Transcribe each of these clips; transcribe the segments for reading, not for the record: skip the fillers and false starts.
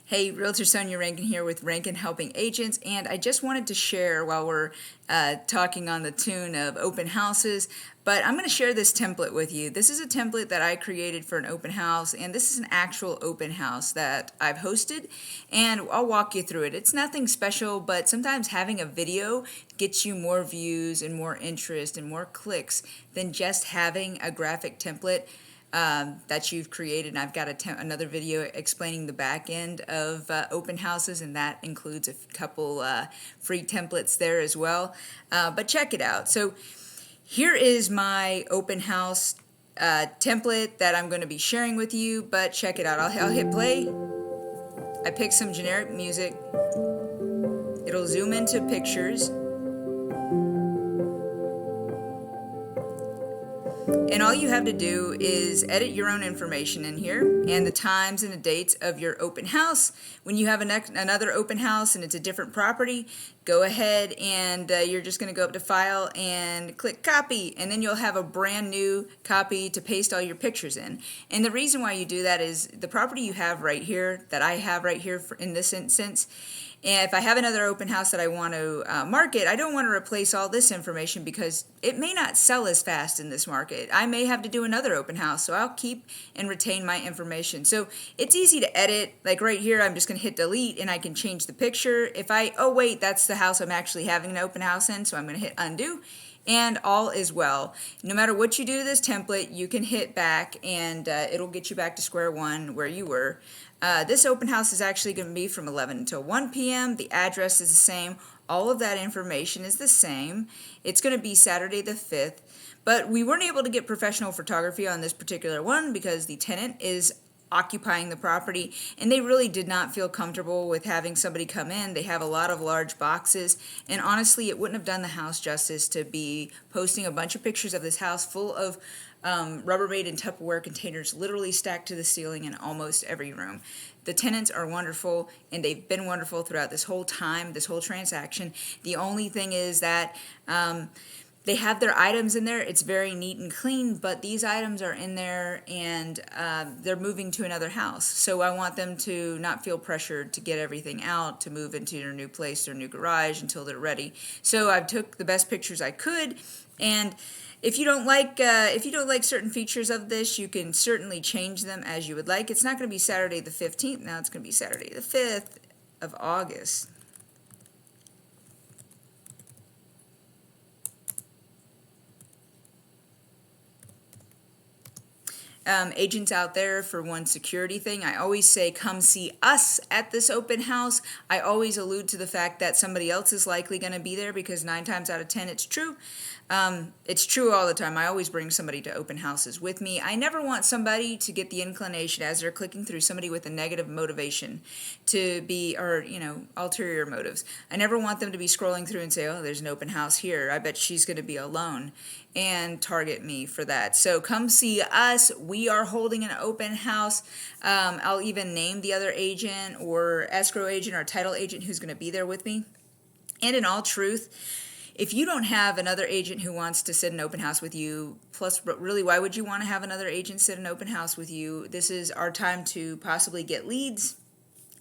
Hey, Realtor Sonia Rankin here with Rankin Helping Agents, and I just wanted to share while we're talking on the tune of open houses, but I'm going to share this template with you. This is a template that I created for an open house, and this is an actual open house that I've hosted, and I'll walk you through it. It's nothing special, but sometimes having a video gets you more views and more interest and more clicks than just having a graphic template that you've created. And I've got another video explaining the back end of open houses, and that includes a couple free templates there as well. But check it out. So here is my open house template that I'm going to be sharing with you, but check it out. I'll hit play. I pick some generic music. It'll zoom into pictures. And all you have to do is edit your own information in here and the times and the dates of your open house. When you have another open house and it's a different property, go ahead and you're just going to go up to File and click Copy, and then you'll have a brand new copy to paste all your pictures in. And the reason why you do that is the property you have right here, that I have right here in this instance, and if I have another open house that I want to market, I don't want to replace all this information because it may not sell as fast in this market. I may have to do another open house, so I'll keep and retain my information. So it's easy to edit. Like right here, I'm just going to hit delete and I can change the picture. If oh wait, that's the house I'm actually having an open house in, so I'm going to hit undo. And all is well. No matter what you do to this template, you can hit back and it'll get you back to square one where you were. This open house is actually going to be from 11 until 1 p.m. The address is the same. All of that information is the same. It's going to be Saturday the 5th. But we weren't able to get professional photography on this particular one because the tenant is occupying the property, and they really did not feel comfortable with having somebody come in. They have a lot of large boxes, and honestly, it wouldn't have done the house justice to be posting a bunch of pictures of this house full of Rubbermaid and Tupperware containers literally stacked to the ceiling in almost every room. The tenants are wonderful, and they've been wonderful throughout this whole time, this whole transaction. The only thing is that they have their items in there. It's very neat and clean, but these items are in there and they're moving to another house. So I want them to not feel pressured to get everything out, to move into their new place, their new garage until they're ready. So I took the best pictures I could, and if you don't like certain features of this, you can certainly change them as you would like. It's not going to be Saturday the 15th. Now it's going to be Saturday the 5th of August. Agents out there, for one security thing, I always say come see us at this open house. I always allude to the fact that somebody else is likely going to be there because 9 times out of 10 it's true. It's true all the time. I always bring somebody to open houses with me. I never want somebody to get the inclination as they're clicking through, somebody with a negative motivation to be, or ulterior motives. I never want them to be scrolling through and say, oh, there's an open house here. I bet she's going to be alone, and target me for that. So come see us. We are holding an open house. I'll even name the other agent or escrow agent or title agent who's going to be there with me. And in all truth, if you don't have another agent who wants to sit an open house with you, plus really, why would you want to have another agent sit an open house with you? This is our time to possibly get leads.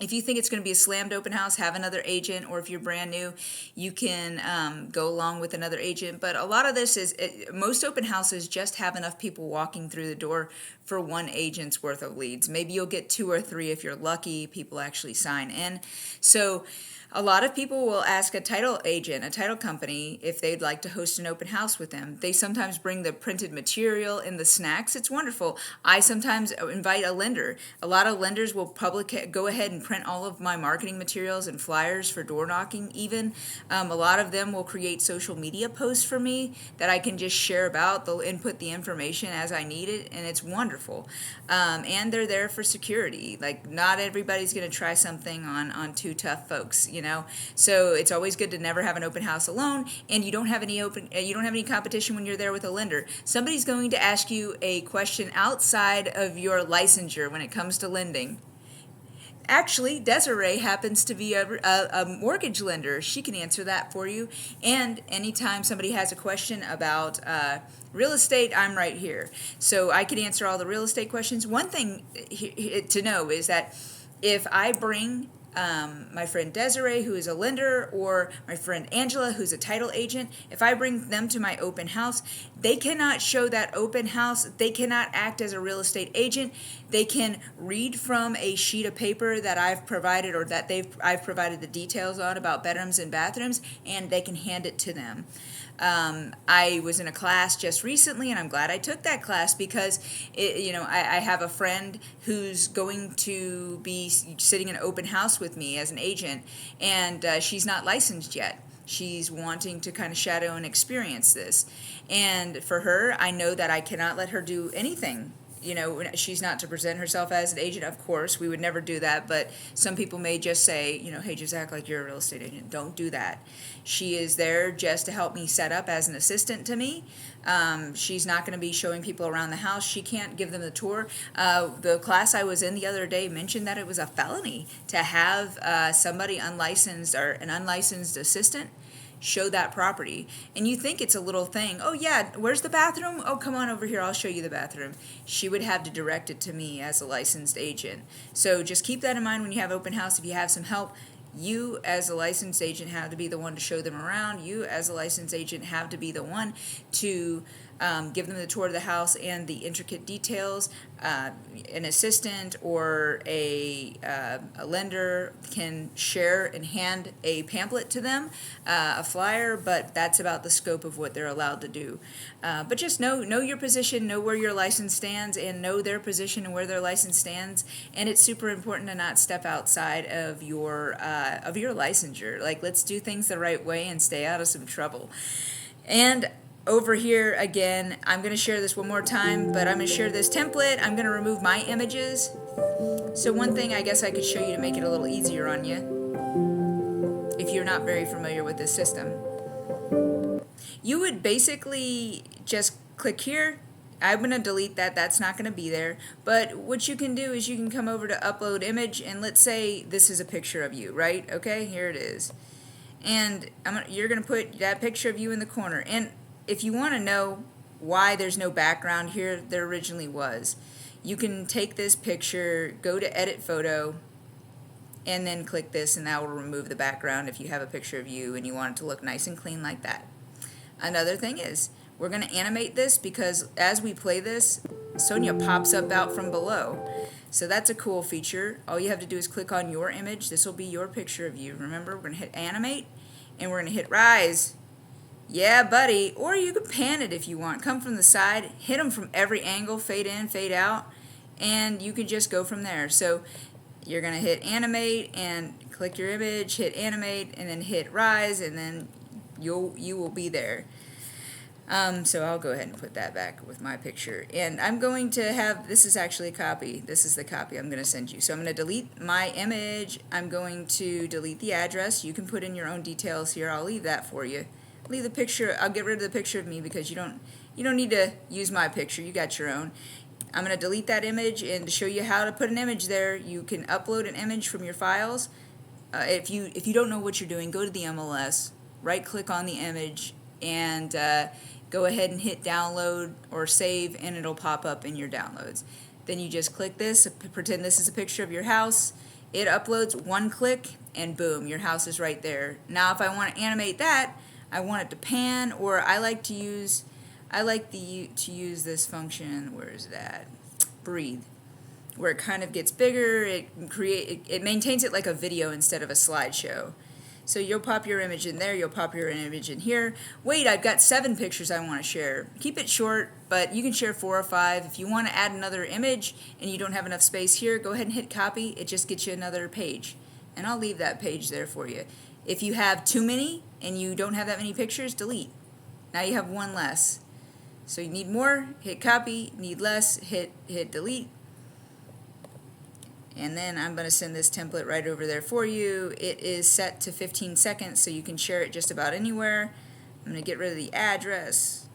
If you think it's going to be a slammed open house, have another agent, or if you're brand new, you can go along with another agent. But a lot of this is, most open houses just have enough people walking through the door for one agent's worth of leads. Maybe you'll get 2 or 3 if you're lucky, people actually sign in. So a lot of people will ask a title agent, a title company, if they'd like to host an open house with them. They sometimes bring the printed material and the snacks. It's wonderful. I sometimes invite a lender. A lot of lenders will go ahead and print all of my marketing materials and flyers for door knocking even. A lot of them will create social media posts for me that I can just share about. They'll input the information as I need it, and it's wonderful. And they're there for security. Like, not everybody's going to try something on 2 tough folks. So it's always good to never have an open house alone, and you don't have any competition when you're there with a lender. Somebody's going to ask you a question outside of your licensure when it comes to lending. Actually, Desiree happens to be a mortgage lender. She can answer that for you. And anytime somebody has a question about real estate, I'm right here. So I can answer all the real estate questions. One thing to know is that if I bring my friend Desiree, who is a lender, or my friend Angela, who's a title agent, if I bring them to my open house, they cannot show that open house. They cannot act as a real estate agent. They can read from a sheet of paper that I've provided, or that I've provided the details on about bedrooms and bathrooms, and they can hand it to them. I was in a class just recently, and I'm glad I took that class because I have a friend who's going to be sitting in an open house with me as an agent, and she's not licensed yet. She's wanting to kind of shadow and experience this. And for her, I know that I cannot let her do anything. She's not to present herself as an agent, of course. We would never do that, but some people may just say, hey, just act like you're a real estate agent. Don't do that. She is there just to help me set up as an assistant to me. She's not going to be showing people around the house. She can't give them the tour. The class I was in the other day mentioned that it was a felony to have somebody unlicensed or an unlicensed assistant show that property. And you think it's a little thing. Oh yeah, where's the bathroom? Oh, come on over here, I'll show you the bathroom. She would have to direct it to me as a licensed agent. So just keep that in mind when you have open house. If you have some help, you as a licensed agent have to be the one to show them around. You as a licensed agent have to be the one to give them the tour of the house and the intricate details. An assistant or a lender can share and hand a pamphlet to them, a flyer, but that's about the scope of what they're allowed to do. But just know your position, know where your license stands, and know their position and where their license stands. And it's super important to not step outside of your licensure. Like, let's do things the right way and stay out of some trouble. And over here again, I'm going to share this one more time, but I'm going to share this template. I'm going to remove my images. So one thing I guess I could show you to make it a little easier on you, if you're not very familiar with this system. You would basically just click here. I'm going to delete that. That's not going to be there. But what you can do is you can come over to upload image, and let's say this is a picture of you, right? Okay, here it is. And you're going to put that picture of you in the corner. And if you want to know why there's no background here, there originally was. You can take this picture, go to edit photo, and then click this, and that will remove the background if you have a picture of you and you want it to look nice and clean like that. Another thing is, we're going to animate this because as we play this, Sonia pops up out from below. So that's a cool feature. All you have to do is click on your image. This will be your picture of you. Remember, we're going to hit animate, and we're going to hit rise. Yeah, buddy. Or you can pan it if you want. Come from the side, hit them from every angle, fade in, fade out, and you can just go from there. So you're going to hit animate and click your image, hit animate, and then hit rise, and then you will be there. So I'll go ahead and put that back with my picture. And I'm going to have, this is actually a copy. This is the copy I'm going to send you. So I'm going to delete my image. I'm going to delete the address. You can put in your own details here. I'll leave that for you. Leave the picture. I'll get rid of the picture of me because you don't need to use my picture. You got your own. I'm going to delete that image, and to show you how to put an image there, you can upload an image from your files. If you don't know what you're doing, go to the MLS, right click on the image, and go ahead and hit download or save, and it'll pop up in your downloads. Then you just click this, pretend this is a picture of your house. It uploads, one click, and boom, your house is right there. Now if I want to animate that, I want it to pan, or I like to use this function. Where is that? Breathe, where it kind of gets bigger. It maintains it like a video instead of a slideshow. So you'll pop your image in there, you'll pop your image in here. Wait, I've got 7 pictures I want to share. Keep it short, but you can share 4 or 5. If you want to add another image and you don't have enough space here, go ahead and hit copy. It just gets you another page. And I'll leave that page there for you. If you have too many and you don't have that many pictures, delete. Now you have 1 less. So you need more, hit copy. Need less, hit delete. And then I'm going to send this template right over there for you. It is set to 15 seconds, so you can share it just about anywhere. I'm going to get rid of the address.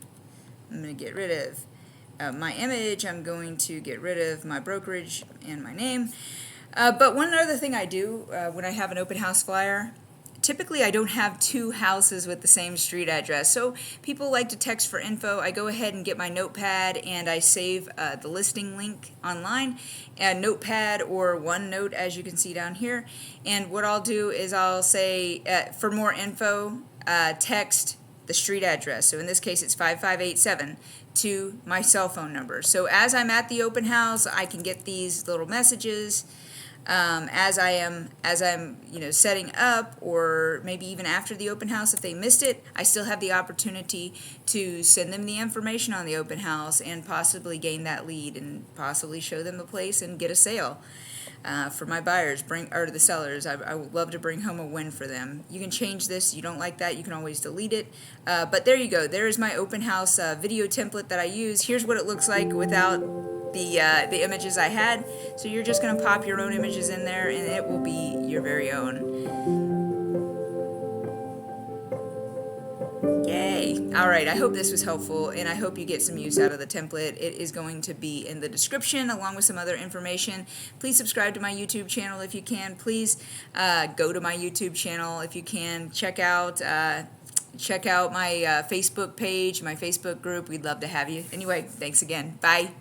I'm going to get rid of my image. I'm going to get rid of my brokerage and my name. But one other thing I do when I have an open house flyer, typically I don't have two houses with the same street address. So people like to text for info. I go ahead and get my notepad and I save the listing link online, and Notepad or OneNote, as you can see down here. And what I'll do is I'll say, for more info, text the street address. So in this case, it's 5587 to my cell phone number. So as I'm at the open house, I can get these little messages. As I'm setting up, or maybe even after the open house, if they missed it, I still have the opportunity to send them the information on the open house and possibly gain that lead and possibly show them the place and get a sale. For my buyers, or the sellers, I would love to bring home a win for them. You can change this. You don't like that, you can always delete it. But there you go. There is my open house video template that I use. Here's what it looks like without the images I had. So you're just going to pop your own images in there, and it will be your very own. Yay! All right, I hope this was helpful, and I hope you get some use out of the template. It is going to be in the description along with some other information. Please subscribe to my YouTube channel if you can. Please go to my YouTube channel if you can. Check out my Facebook page, my Facebook group. We'd love to have you. Anyway, thanks again. Bye.